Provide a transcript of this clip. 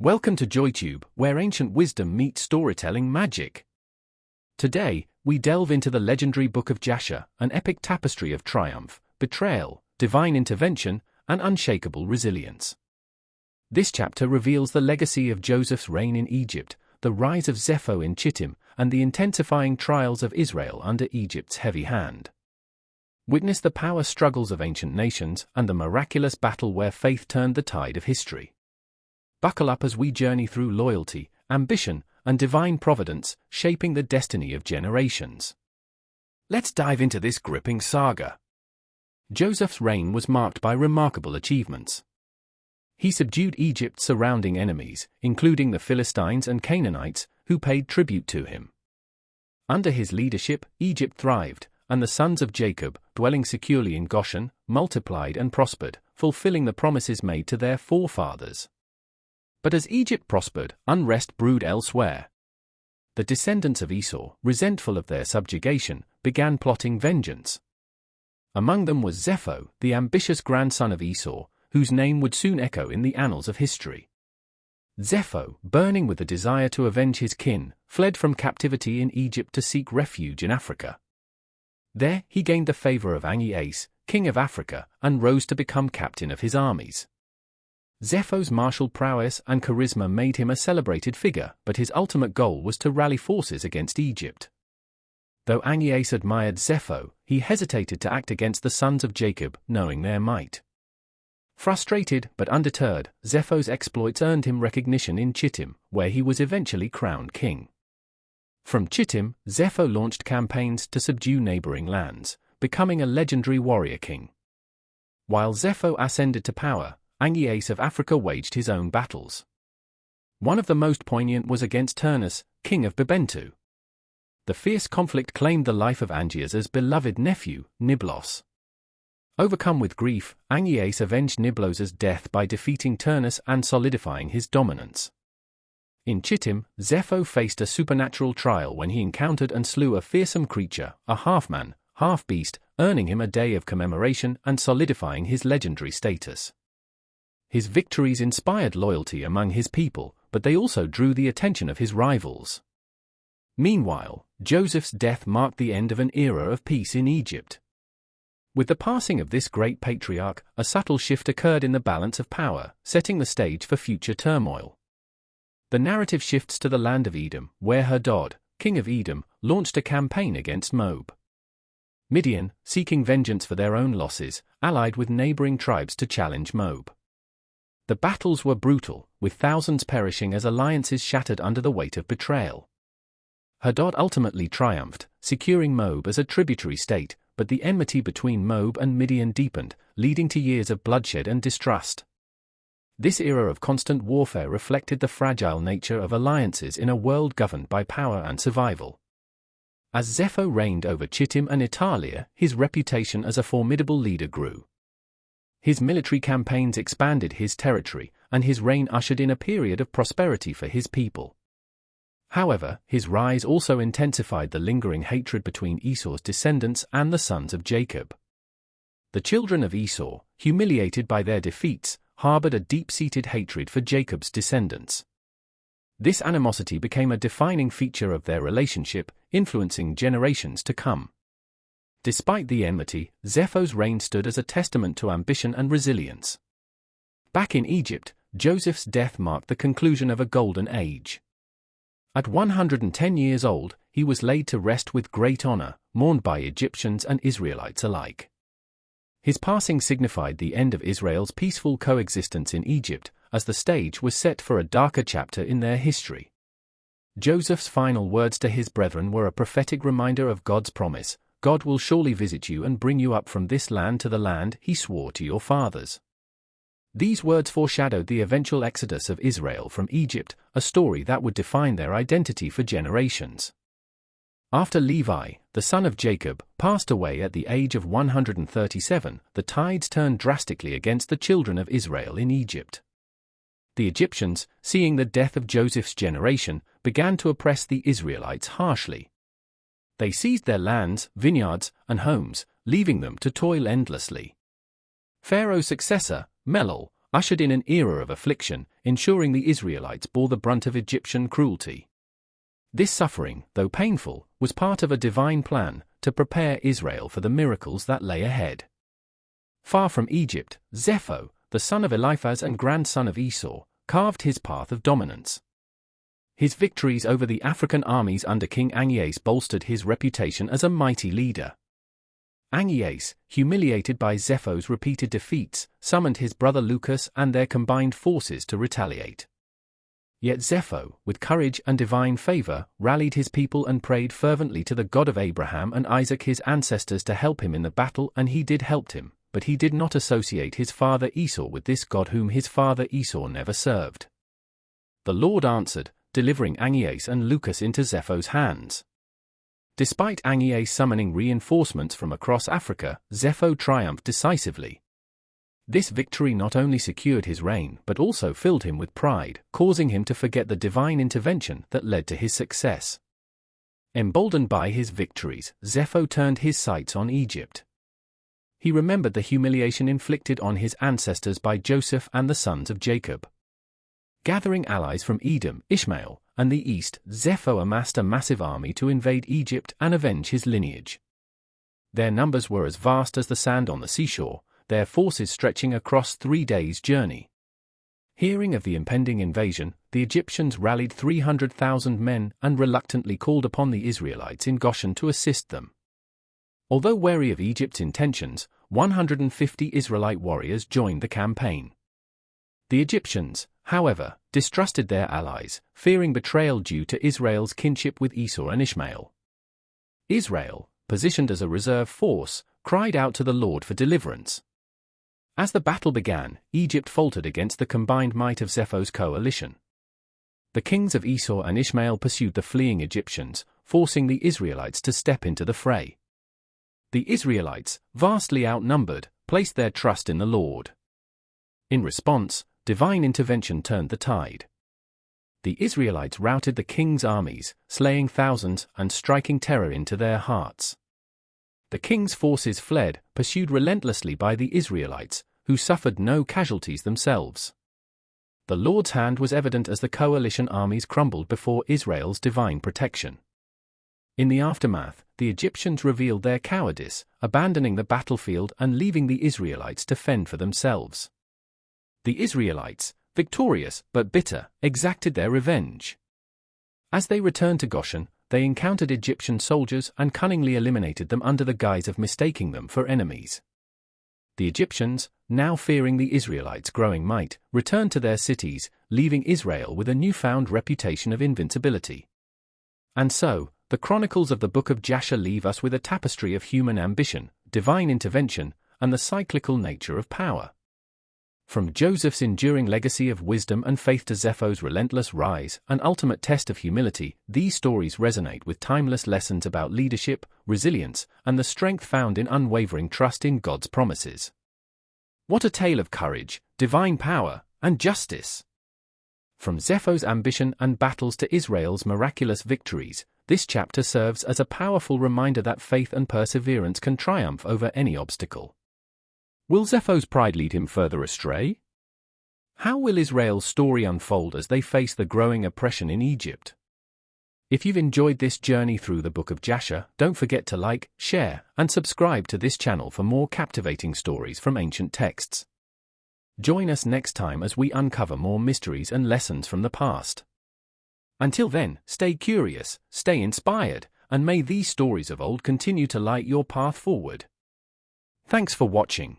Welcome to JoyTube, where ancient wisdom meets storytelling magic. Today, we delve into the legendary Book of Jasher, an epic tapestry of triumph, betrayal, divine intervention, and unshakable resilience. This chapter reveals the legacy of Joseph's reign in Egypt, the rise of Zepho in Chittim, and the intensifying trials of Israel under Egypt's heavy hand. Witness the power struggles of ancient nations and the miraculous battle where faith turned the tide of history. Buckle up as we journey through loyalty, ambition, and divine providence, shaping the destiny of generations. Let's dive into this gripping saga. Joseph's reign was marked by remarkable achievements. He subdued Egypt's surrounding enemies, including the Philistines and Canaanites, who paid tribute to him. Under his leadership, Egypt thrived, and the sons of Jacob, dwelling securely in Goshen, multiplied and prospered, fulfilling the promises made to their forefathers. But as Egypt prospered, unrest brewed elsewhere. The descendants of Esau, resentful of their subjugation, began plotting vengeance. Among them was Zepho, the ambitious grandson of Esau, whose name would soon echo in the annals of history. Zepho, burning with a desire to avenge his kin, fled from captivity in Egypt to seek refuge in Africa. There, he gained the favor of Angias, king of Africa, and rose to become captain of his armies. Zepho's martial prowess and charisma made him a celebrated figure, but his ultimate goal was to rally forces against Egypt. Though Angias admired Zepho, he hesitated to act against the sons of Jacob, knowing their might. Frustrated but undeterred, Zepho's exploits earned him recognition in Chittim, where he was eventually crowned king. From Chittim, Zepho launched campaigns to subdue neighboring lands, becoming a legendary warrior king. While Zepho ascended to power, Angias of Africa waged his own battles. One of the most poignant was against Turnus, king of Bibentu. The fierce conflict claimed the life of Angias's beloved nephew, Niblos. Overcome with grief, Angias avenged Niblos's death by defeating Turnus and solidifying his dominance. In Chittim, Zepho faced a supernatural trial when he encountered and slew a fearsome creature, a half-man, half-beast, earning him a day of commemoration and solidifying his legendary status. His victories inspired loyalty among his people, but they also drew the attention of his rivals. Meanwhile, Joseph's death marked the end of an era of peace in Egypt. With the passing of this great patriarch, a subtle shift occurred in the balance of power, setting the stage for future turmoil. The narrative shifts to the land of Edom, where Hadad, king of Edom, launched a campaign against Moab. Midian, seeking vengeance for their own losses, allied with neighboring tribes to challenge Moab. The battles were brutal, with thousands perishing as alliances shattered under the weight of betrayal. Hadad ultimately triumphed, securing Moab as a tributary state, but the enmity between Moab and Midian deepened, leading to years of bloodshed and distrust. This era of constant warfare reflected the fragile nature of alliances in a world governed by power and survival. As Zepho reigned over Chittim and Italia, his reputation as a formidable leader grew. His military campaigns expanded his territory, and his reign ushered in a period of prosperity for his people. However, his rise also intensified the lingering hatred between Esau's descendants and the sons of Jacob. The children of Esau, humiliated by their defeats, harbored a deep-seated hatred for Jacob's descendants. This animosity became a defining feature of their relationship, influencing generations to come. Despite the enmity, Zepho's reign stood as a testament to ambition and resilience. Back in Egypt, Joseph's death marked the conclusion of a golden age. At 110 years old, he was laid to rest with great honor, mourned by Egyptians and Israelites alike. His passing signified the end of Israel's peaceful coexistence in Egypt, as the stage was set for a darker chapter in their history. Joseph's final words to his brethren were a prophetic reminder of God's promise: God will surely visit you and bring you up from this land to the land he swore to your fathers. These words foreshadowed the eventual exodus of Israel from Egypt, a story that would define their identity for generations. After Levi, the son of Jacob, passed away at the age of 137, the tides turned drastically against the children of Israel in Egypt. The Egyptians, seeing the death of Joseph's generation, began to oppress the Israelites harshly. They seized their lands, vineyards, and homes, leaving them to toil endlessly. Pharaoh's successor, Melol, ushered in an era of affliction, ensuring the Israelites bore the brunt of Egyptian cruelty. This suffering, though painful, was part of a divine plan to prepare Israel for the miracles that lay ahead. Far from Egypt, Zepho, the son of Eliphaz and grandson of Esau, carved his path of dominance. His victories over the African armies under King Agnias bolstered his reputation as a mighty leader. Agnias, humiliated by Zepho's repeated defeats, summoned his brother Lucas and their combined forces to retaliate. Yet Zepho, with courage and divine favor, rallied his people and prayed fervently to the God of Abraham and Isaac, his ancestors, to help him in the battle, and he did help him, but he did not associate his father Esau with this God whom his father Esau never served. The Lord answered, delivering Agnias and Lucas into Zepho's hands. Despite Agnias summoning reinforcements from across Africa, Zepho triumphed decisively. This victory not only secured his reign but also filled him with pride, causing him to forget the divine intervention that led to his success. Emboldened by his victories, Zepho turned his sights on Egypt. He remembered the humiliation inflicted on his ancestors by Joseph and the sons of Jacob. Gathering allies from Edom, Ishmael, and the east, Zepho amassed a massive army to invade Egypt and avenge his lineage. Their numbers were as vast as the sand on the seashore, their forces stretching across 3 days' journey. Hearing of the impending invasion, the Egyptians rallied 300,000 men and reluctantly called upon the Israelites in Goshen to assist them. Although wary of Egypt's intentions, 150 Israelite warriors joined the campaign. The Egyptians, however, distrusted their allies, fearing betrayal due to Israel's kinship with Esau and Ishmael. Israel, positioned as a reserve force, cried out to the Lord for deliverance. As the battle began, Egypt faltered against the combined might of Zepho's coalition. The kings of Esau and Ishmael pursued the fleeing Egyptians, forcing the Israelites to step into the fray. The Israelites, vastly outnumbered, placed their trust in the Lord. In response, divine intervention turned the tide. The Israelites routed the king's armies, slaying thousands and striking terror into their hearts. The king's forces fled, pursued relentlessly by the Israelites, who suffered no casualties themselves. The Lord's hand was evident as the coalition armies crumbled before Israel's divine protection. In the aftermath, the Egyptians revealed their cowardice, abandoning the battlefield and leaving the Israelites to fend for themselves. The Israelites, victorious but bitter, exacted their revenge. As they returned to Goshen, they encountered Egyptian soldiers and cunningly eliminated them under the guise of mistaking them for enemies. The Egyptians, now fearing the Israelites' growing might, returned to their cities, leaving Israel with a newfound reputation of invincibility. And so, the chronicles of the Book of Jasher leave us with a tapestry of human ambition, divine intervention, and the cyclical nature of power. From Joseph's enduring legacy of wisdom and faith to Zepho's relentless rise, an ultimate test of humility, these stories resonate with timeless lessons about leadership, resilience, and the strength found in unwavering trust in God's promises. What a tale of courage, divine power, and justice! From Zepho's ambition and battles to Israel's miraculous victories, this chapter serves as a powerful reminder that faith and perseverance can triumph over any obstacle. Will Zepho's pride lead him further astray? How will Israel's story unfold as they face the growing oppression in Egypt? If you've enjoyed this journey through the Book of Jasher, don't forget to like, share, and subscribe to this channel for more captivating stories from ancient texts. Join us next time as we uncover more mysteries and lessons from the past. Until then, stay curious, stay inspired, and may these stories of old continue to light your path forward. Thanks for watching.